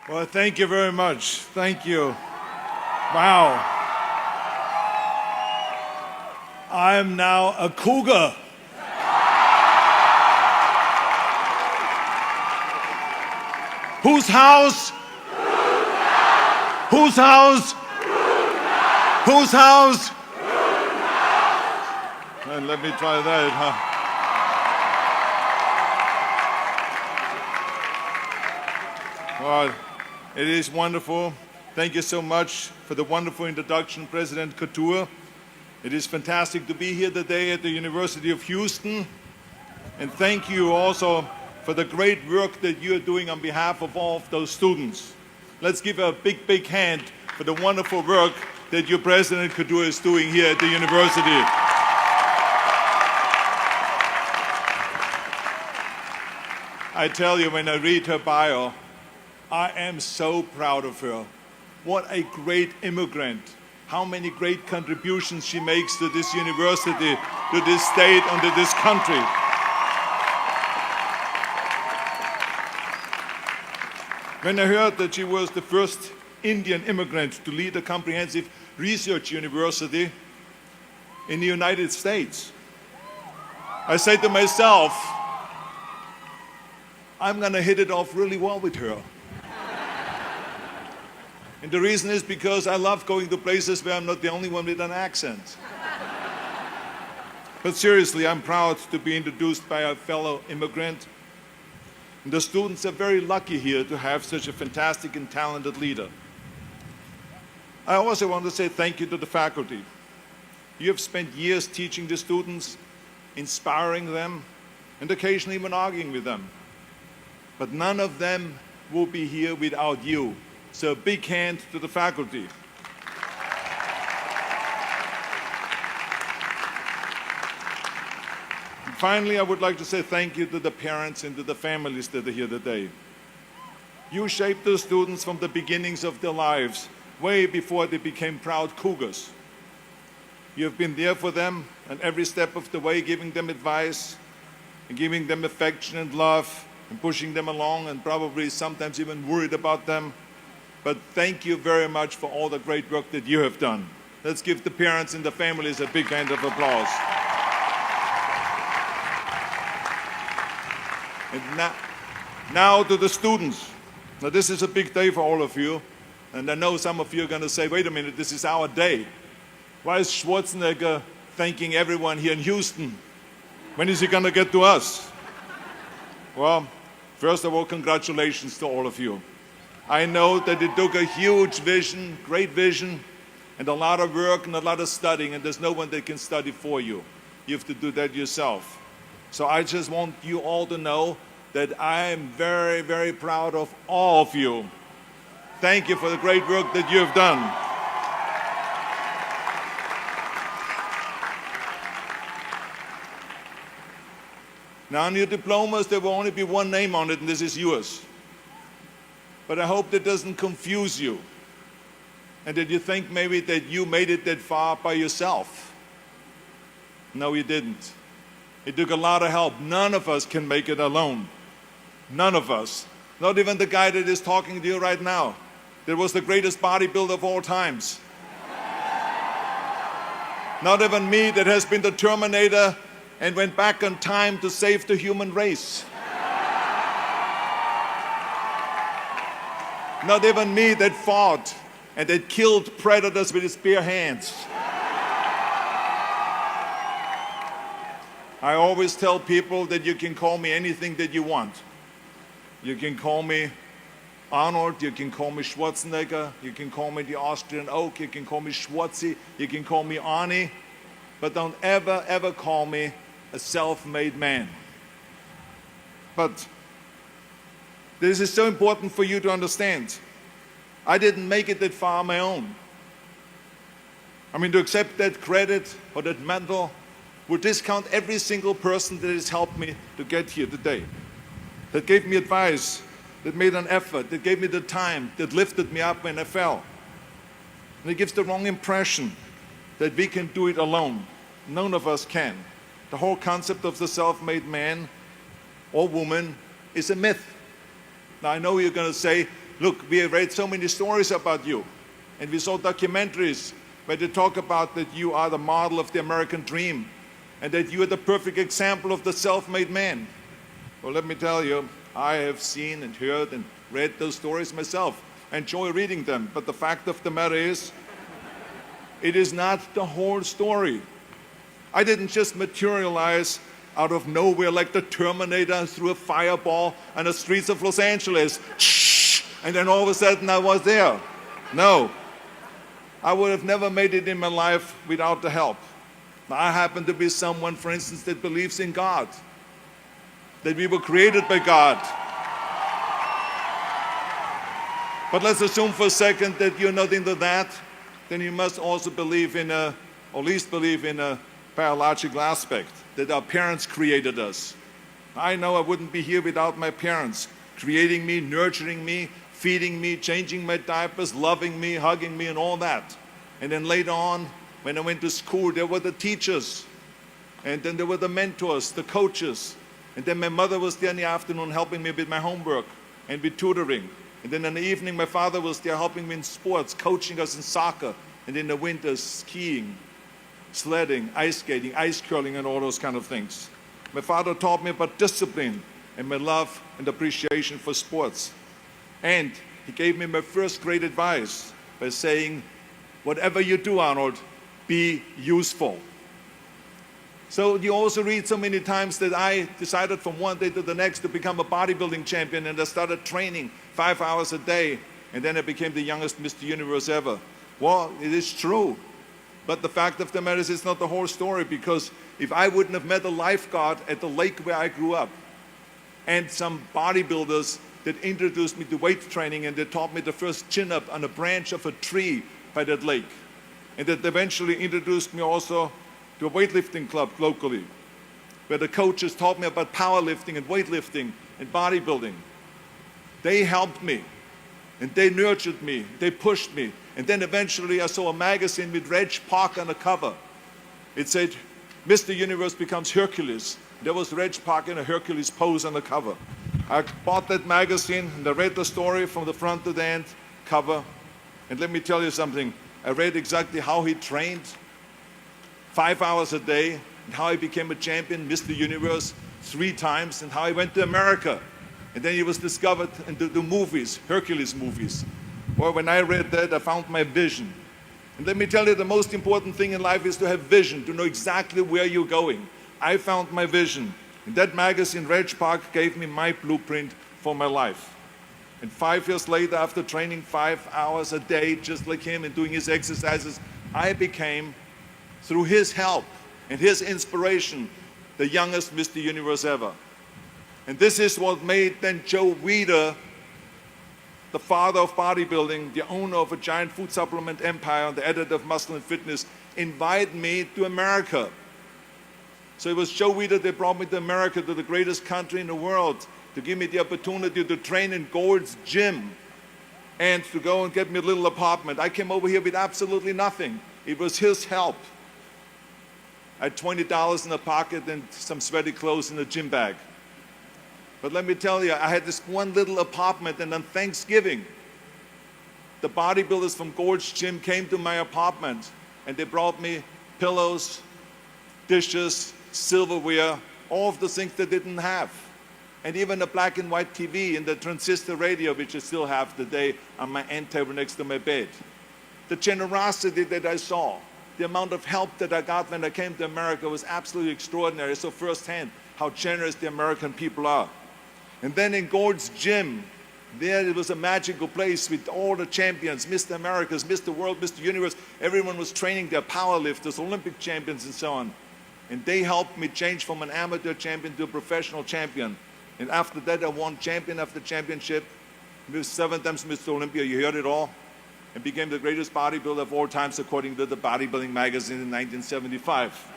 Well, thank you very much. Thank you. Wow. I am now a cougar. Whose house? Whose house? Whose house? And let me try that, huh? Well, it is wonderful. Thank you so much for the wonderful introduction, President Couture. It is fantastic to be here today at the University of Houston. And thank you also for the great work that you are doing on behalf of all of those students. Let's give a big, big hand for the wonderful work that your President Couture is doing here at the university. I tell you, when I read her bio, I am so proud of her. What a great immigrant. How many great contributions she makes to this university, to this state, and to this country. When I heard that she was the first Indian immigrant to lead a comprehensive research university in the United States, I said to myself, I'm going to hit it off really well with her. And the reason is because I love going to places where I'm not the only one with an accent. But seriously, I'm proud to be introduced by a fellow immigrant. And the students are very lucky here to have such a fantastic and talented leader. I also want to say thank you to the faculty. You have spent years teaching the students, inspiring them, and occasionally even arguing with them. But none of them will be here without you. So a big hand to the faculty. And finally, I would like to say thank you to the parents and to the families that are here today. You shaped the students from the beginnings of their lives, way before they became proud cougars. You have been there for them at every step of the way, giving them advice and giving them affection and love and pushing them along, and probably sometimes even worried about them. But thank you very much for all the great work that you have done. Let's give the parents and the families a big hand of applause. And now to the students. Now this is a big day for all of you. And I know some of you are going to say, wait a minute, this is our day. Why is Schwarzenegger thanking everyone here in Houston? When is he going to get to us? Well, first of all, congratulations to all of you. I know that it took a huge vision, great vision, and a lot of work and a lot of studying, and there's no one that can study for you. You have to do that yourself. So I just want you all to know that I am very, very proud of all of you. Thank you for the great work that you have done. Now on your diplomas, there will only be one name on it, and this is yours. But I hope that doesn't confuse you, and that you think maybe that you made it that far by yourself. No, you didn't. It took a lot of help. None of us can make it alone. None of us. Not even the guy that is talking to you right now. That was the greatest bodybuilder of all times. Not even me, that has been the Terminator and went back in time to save the human race. Not even me, that fought and that killed predators with his bare hands. I always tell people that you can call me anything that you want. You can call me Arnold, you can call me Schwarzenegger, you can call me the Austrian Oak, you can call me Schwarzi, you can call me Arnie, but don't ever, ever call me a self-made man. But this is so important for you to understand. I didn't make it that far on my own. I mean, to accept that credit or that mantle would discount every single person that has helped me to get here today, that gave me advice, that made an effort, that gave me the time, that lifted me up when I fell. And it gives the wrong impression that we can do it alone. None of us can. The whole concept of the self-made man or woman is a myth. Now I know you're going to say, look, we have read so many stories about you, and we saw documentaries where they talk about that you are the model of the American dream, and that you are the perfect example of the self-made man. Well, let me tell you, I have seen and heard and read those stories myself. I enjoy reading them, but the fact of the matter is, it is not the whole story. I didn't just materialize out of nowhere like the Terminator through a fireball on the streets of Los Angeles, and then all of a sudden I was there. No, I would have never made it in my life without the help. I happen to be someone, for instance, that believes in God, that we were created by God. But let's assume for a second that you're not into that, then you must also believe in or at least believe in a biological aspect, that our parents created us. I know I wouldn't be here without my parents, creating me, nurturing me, feeding me, changing my diapers, loving me, hugging me, and all that. And then later on, when I went to school, there were the teachers, and then there were the mentors, the coaches, and then my mother was there in the afternoon helping me with my homework and with tutoring. And then in the evening, my father was there helping me in sports, coaching us in soccer, and in the winter, skiing, sledding, ice skating, ice curling, and all those kind of things. My father taught me about discipline and my love and appreciation for sports. And he gave me my first great advice by saying, whatever you do, Arnold, be useful. So you also read so many times that I decided from one day to the next to become a bodybuilding champion, and I started training 5 hours a day, and then I became the youngest Mr. Universe ever. Well, it is true. But the fact of the matter is, it's not the whole story, because if I wouldn't have met a lifeguard at the lake where I grew up, and some bodybuilders that introduced me to weight training, and they taught me the first chin-up on a branch of a tree by that lake, and that eventually introduced me also to a weightlifting club locally, where the coaches taught me about powerlifting and weightlifting and bodybuilding. They helped me, and they nurtured me, they pushed me. And then eventually I saw a magazine with Reg Park on the cover. It said, Mr. Universe becomes Hercules. There was Reg Park in a Hercules pose on the cover. I bought that magazine and I read the story from the front to the end cover. And let me tell you something. I read exactly how he trained 5 hours a day, and how he became a champion, Mr. Universe, 3 times, and how he went to America. And then he was discovered in the movies, Hercules movies. Well, when I read that, I found my vision. And let me tell you, the most important thing in life is to have vision, to know exactly where you're going. I found my vision. In that magazine, Reg Park gave me my blueprint for my life. And 5 years later, after training 5 hours a day, just like him, and doing his exercises, I became, through his help and his inspiration, the youngest Mr. Universe ever. And this is what made then Joe Weider, the father of bodybuilding, the owner of a giant food supplement empire, and the editor of Muscle and Fitness, invite me to America. So it was Joe Weider that brought me to America, to the greatest country in the world, to give me the opportunity to train in Gold's Gym and to go and get me a little apartment. I came over here with absolutely nothing. It was his help. I had $20 in the pocket and some sweaty clothes in a gym bag. But let me tell you, I had this one little apartment, and on Thanksgiving, the bodybuilders from Gold's Gym came to my apartment, and they brought me pillows, dishes, silverware, all of the things they didn't have. And even a black and white TV and the transistor radio, which I still have today on my end table next to my bed. The generosity that I saw, the amount of help that I got when I came to America was absolutely extraordinary. I saw firsthand how generous the American people are. And then in Gold's Gym, there it was a magical place with all the champions, Mr. Americas, Mr. World, Mr. Universe. Everyone was training their powerlifters, Olympic champions, and so on. And they helped me change from an amateur champion to a professional champion. And after that, I won champion after championship. I was 7 times Mr. Olympia, you heard it all. And became the greatest bodybuilder of all times, according to the Bodybuilding magazine in 1975.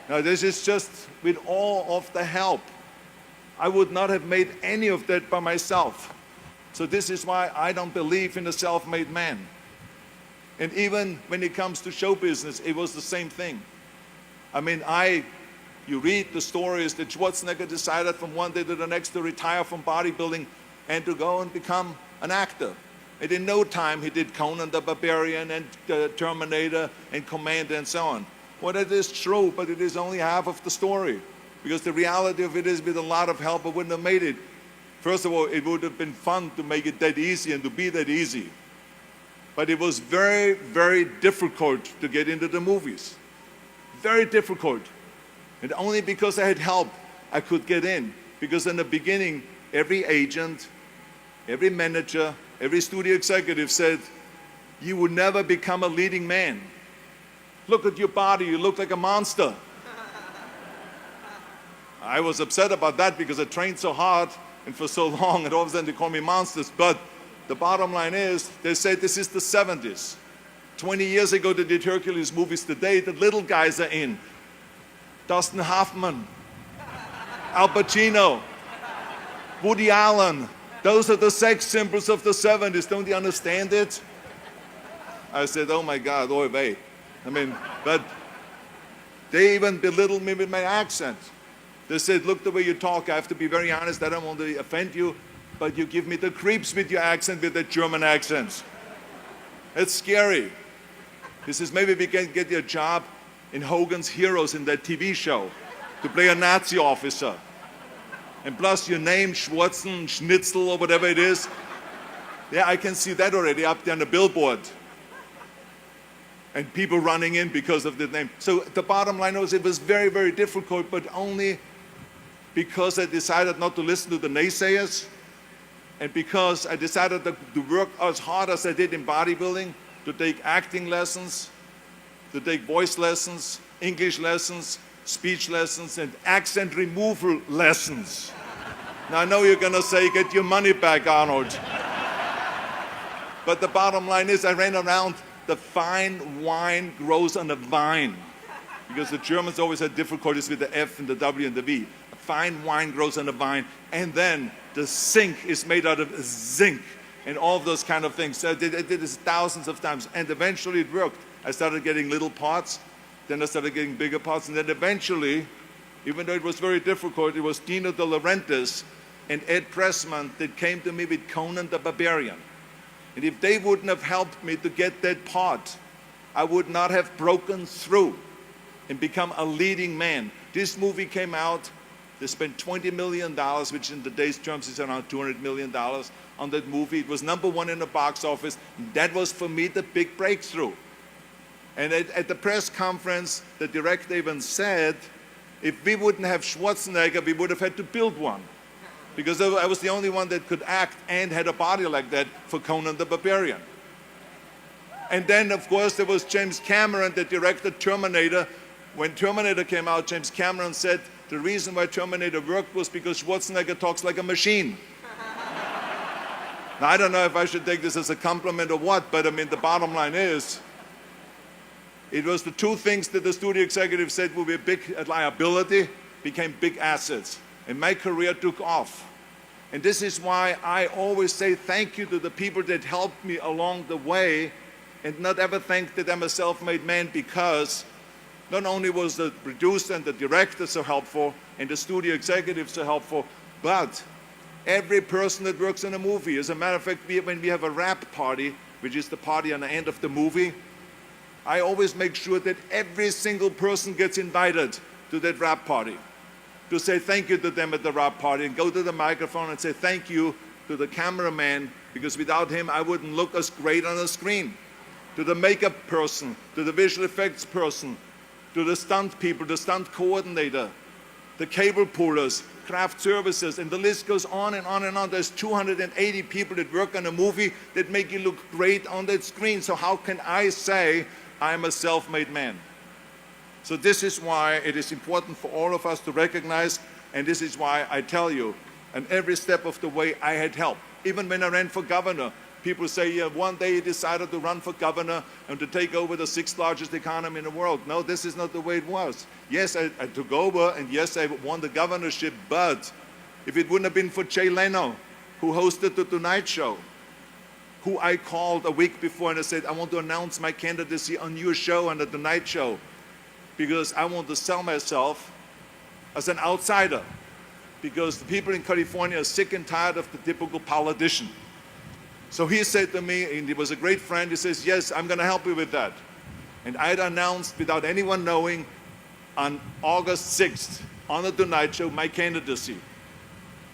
Now, this is just with all of the help. I would not have made any of that by myself. So this is why I don't believe in a self-made man. And even when it comes to show business, it was the same thing. I mean, you read the stories that Schwarzenegger decided from one day to the next to retire from bodybuilding, and to go and become an actor. And in no time, he did Conan the Barbarian and Terminator and Commander and so on. Well, it is true, but it is only half of the story. Because the reality of it is, with a lot of help, I wouldn't have made it. First of all, it would have been fun to make it that easy and to be that easy. But it was very, very difficult to get into the movies. Very difficult. And only because I had help, I could get in. Because in the beginning, every agent, every manager, every studio executive said, you will never become a leading man. Look at your body, you look like a monster. I was upset about that because I trained so hard and for so long, and all of a sudden they call me monsters. But the bottom line is, they said this is the 70s. 20 years ago they did Hercules movies. Today the little guys are in. Dustin Hoffman, Al Pacino, Woody Allen. Those are the sex symbols of the 70s. Don't you understand it? I said, oh my God, oy vey. I mean, but they even belittled me with my accent. They said, look the way you talk, I have to be very honest, I don't want to offend you, but you give me the creeps with your accent, with that German accent. It's scary. He says, maybe we can get you a job in Hogan's Heroes, in that TV show, to play a Nazi officer. And plus your name, Schwarzen, Schnitzel, or whatever it is. Yeah, I can see that already up there on the billboard. And people running in because of the name. So the bottom line was, it was very, very difficult, but only because I decided not to listen to the naysayers, and because I decided to work as hard as I did in bodybuilding, to take acting lessons, to take voice lessons, English lessons, speech lessons, and accent removal lessons. Now I know you're gonna say, get your money back, Arnold. But the bottom line is, I ran around, the fine wine grows on a vine. Because the Germans always had difficulties with the F and the W and the V. A fine wine grows on a vine, and then the sink is made out of zinc, and all of those kind of things. So I did this thousands of times, and eventually it worked. I started getting little parts, then I started getting bigger parts, and then eventually, even though it was very difficult, it was Dino De Laurentiis and Ed Pressman that came to me with Conan the Barbarian. And if they wouldn't have helped me to get that part, I would not have broken through and become a leading man. This movie came out, they spent $20 million, which in today's terms is around $200 million on that movie. It was #1 in the box office. That was for me the big breakthrough. And at the press conference, the director even said, if we wouldn't have Schwarzenegger, we would have had to build one. Because I was the only one that could act and had a body like that for Conan the Barbarian. And then, of course, there was James Cameron, the director Terminator. When Terminator came out, James Cameron said the reason why Terminator worked was because Schwarzenegger talks like a machine. Now, I don't know if I should take this as a compliment or what, but I mean, the bottom line is, it was the two things that the studio executive said would be a big liability, became big assets. And my career took off. And this is why I always say thank you to the people that helped me along the way, and not ever think that I'm a self-made man, because not only was the producer and the director so helpful, and the studio executive so helpful, but every person that works in a movie. As a matter of fact, when we have a wrap party, which is the party on the end of the movie, I always make sure that every single person gets invited to that wrap party, to say thank you to them at the wrap party, and go to the microphone and say thank you to the cameraman, because without him I wouldn't look as great on the screen. To the makeup person, to the visual effects person, to the stunt people, the stunt coordinator, the cable pullers, craft services, and the list goes on and on and on. There's 280 people that work on a movie that make you look great on that screen. So how can I say I'm a self-made man? So this is why it is important for all of us to recognize, and this is why I tell you, and every step of the way I had help. Even when I ran for governor, people say, yeah, one day he decided to run for governor and to take over the 6th largest economy in the world. No, this is not the way it was. Yes, I took over, and yes, I won the governorship, but if it wouldn't have been for Jay Leno, who hosted the Tonight Show, who I called a week before and I said, I want to announce my candidacy on your show, on the Tonight Show, because I want to sell myself as an outsider. because the people in California are sick and tired of the typical politician. So he said to me, and he was a great friend, he says, yes, I'm going to help you with that. And I had announced, without anyone knowing, on August 6th, on the Tonight Show, my candidacy.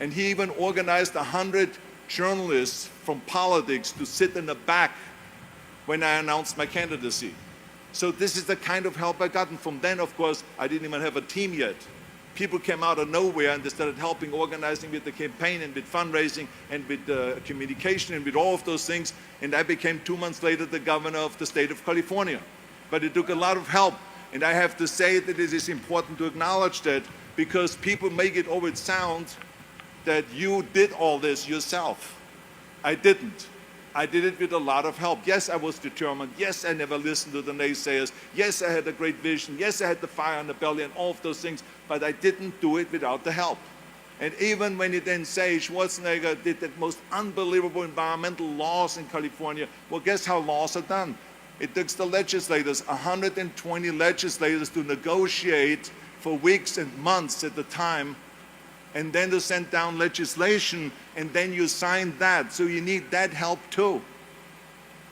And he even organized 100 journalists from politics to sit in the back when I announced my candidacy. So this is the kind of help I got. And from then, of course, I didn't even have a team yet. People came out of nowhere and they started helping, organizing with the campaign and with fundraising and with communication and with all of those things. And I became 2 months later the governor of the state of California. But it took a lot of help. And I have to say that it is important to acknowledge that, because people make it always sound that you did all this yourself. I didn't. I did it with a lot of help. Yes, I was determined. Yes, I never listened to the naysayers. Yes, I had a great vision. Yes, I had the fire in the belly and all of those things, but I didn't do it without the help. And even when you then say Schwarzenegger did the most unbelievable environmental laws in California, well, guess how laws are done? It took the legislators, 120 legislators, to negotiate for weeks and months at the time, and then to send down legislation, and then you sign that. So you need that help too.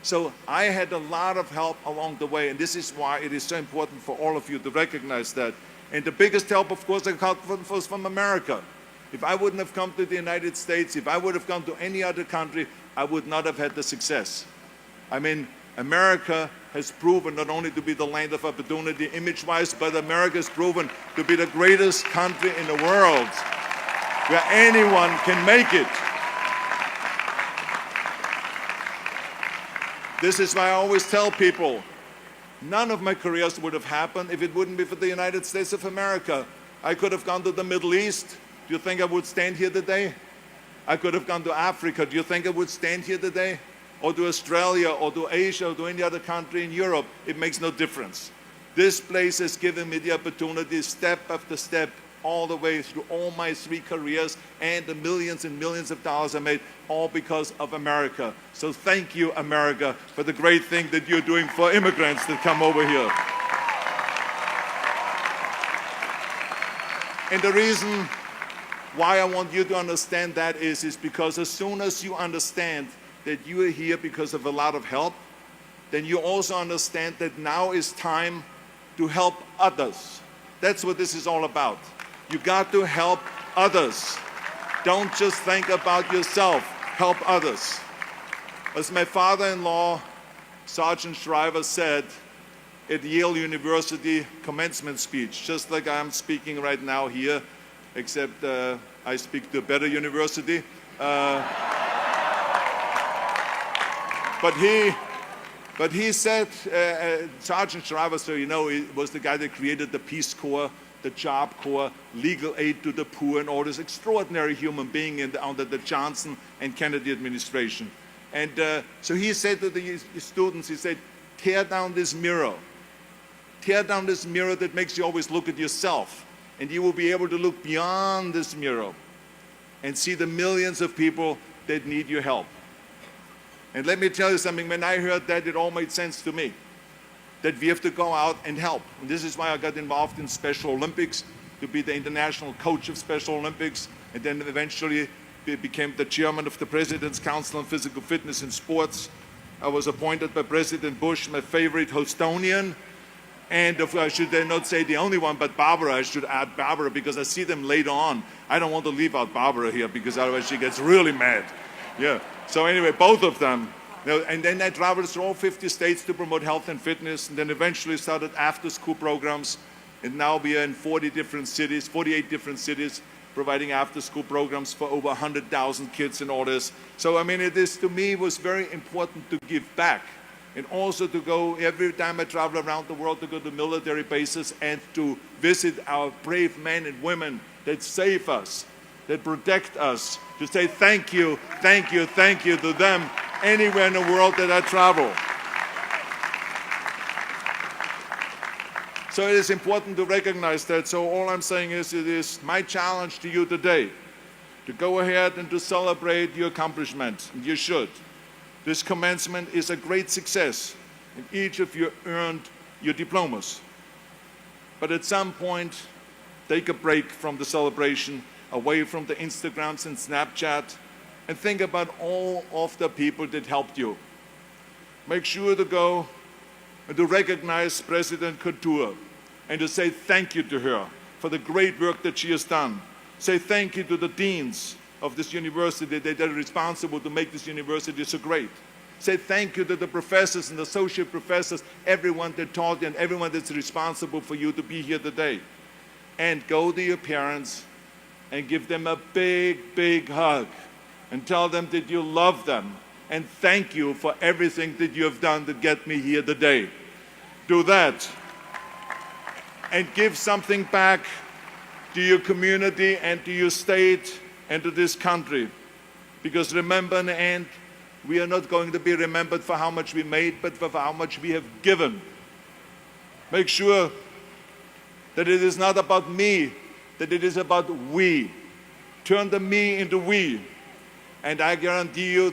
So I had a lot of help along the way, and this is why it is so important for all of you to recognize that. And the biggest help, of course, I got was from America. If I wouldn't have come to the United States, if I would have come to any other country, I would not have had the success. I mean, America has proven not only to be the land of opportunity image-wise, but America has proven to be the greatest country in the world where anyone can make it. This is why I always tell people, none of my careers would have happened if it wouldn't be for the United States of America. I could have gone to the Middle East. Do you think I would stand here today? I could have gone to Africa. Do you think I would stand here today? Or to Australia, or to Asia, or to any other country in Europe? It makes no difference. This place has given me the opportunity, step after step, all the way through all my 3 careers and the millions and millions of dollars I made, all because of America. So thank you, America, for the great thing that you're doing for immigrants that come over here. And the reason why I want you to understand that is because as soon as you understand that you are here because of a lot of help, then you also understand that now is time to help others. That's what this is all about. You got to help others. Don't just think about yourself. Help others. As my father-in-law, Sergeant Shriver, said at Yale University commencement speech, just like I'm speaking right now here, except I speak to a better university. But he said, Sergeant Shriver, so you know, he was the guy that created the Peace Corps, the Job Corps, legal aid to the poor, and all this extraordinary human being under the Johnson and Kennedy administration. And so he said to the students, he said, tear down this mirror. Tear down this mirror that makes you always look at yourself. And you will be able to look beyond this mirror and see the millions of people that need your help. And let me tell you something, when I heard that, it all made sense to me, that we have to go out and help. And this is why I got involved in Special Olympics, to be the international coach of Special Olympics, and then eventually became the chairman of the President's Council on Physical Fitness in Sports. I was appointed by President Bush, my favorite Houstonian, and I should not say the only one, but Barbara. I should add Barbara because I see them later on. I don't want to leave out Barbara here because otherwise she gets really mad. Yeah. So anyway, both of them. And then I traveled through all 50 states to promote health and fitness, and then eventually started after-school programs. And now we are in 48 different cities, providing after-school programs for over 100,000 kids and all this. So I mean, it is, to me, was very important to give back. And also to go, every time I travel around the world, to go to military bases and to visit our brave men and women that save us, that protect us, to say thank you, thank you, thank you to them anywhere in the world that I travel. So it is important to recognize that. So all I'm saying is, it is my challenge to you today to go ahead and to celebrate your accomplishments. And you should. This commencement is a great success, and each of you earned your diplomas. But at some point, take a break from the celebration. away from the Instagrams and Snapchat, and think about all of the people that helped you. Make sure to go and to recognize President Couture and to say thank you to her for the great work that she has done. Say thank you to the deans of this university that are responsible to make this university so great. Say thank you to the professors and associate professors, everyone that taught you and everyone that's responsible for you to be here today. And go to your parents and give them a big, big hug and tell them that you love them and thank you for everything that you have done to get me here today. Do that and give something back to your community and to your state and to this country. Because remember, in the end, we are not going to be remembered for how much we made, but for how much we have given. Make sure that it is not about me, that it is about we. Turn the me into we. And I guarantee you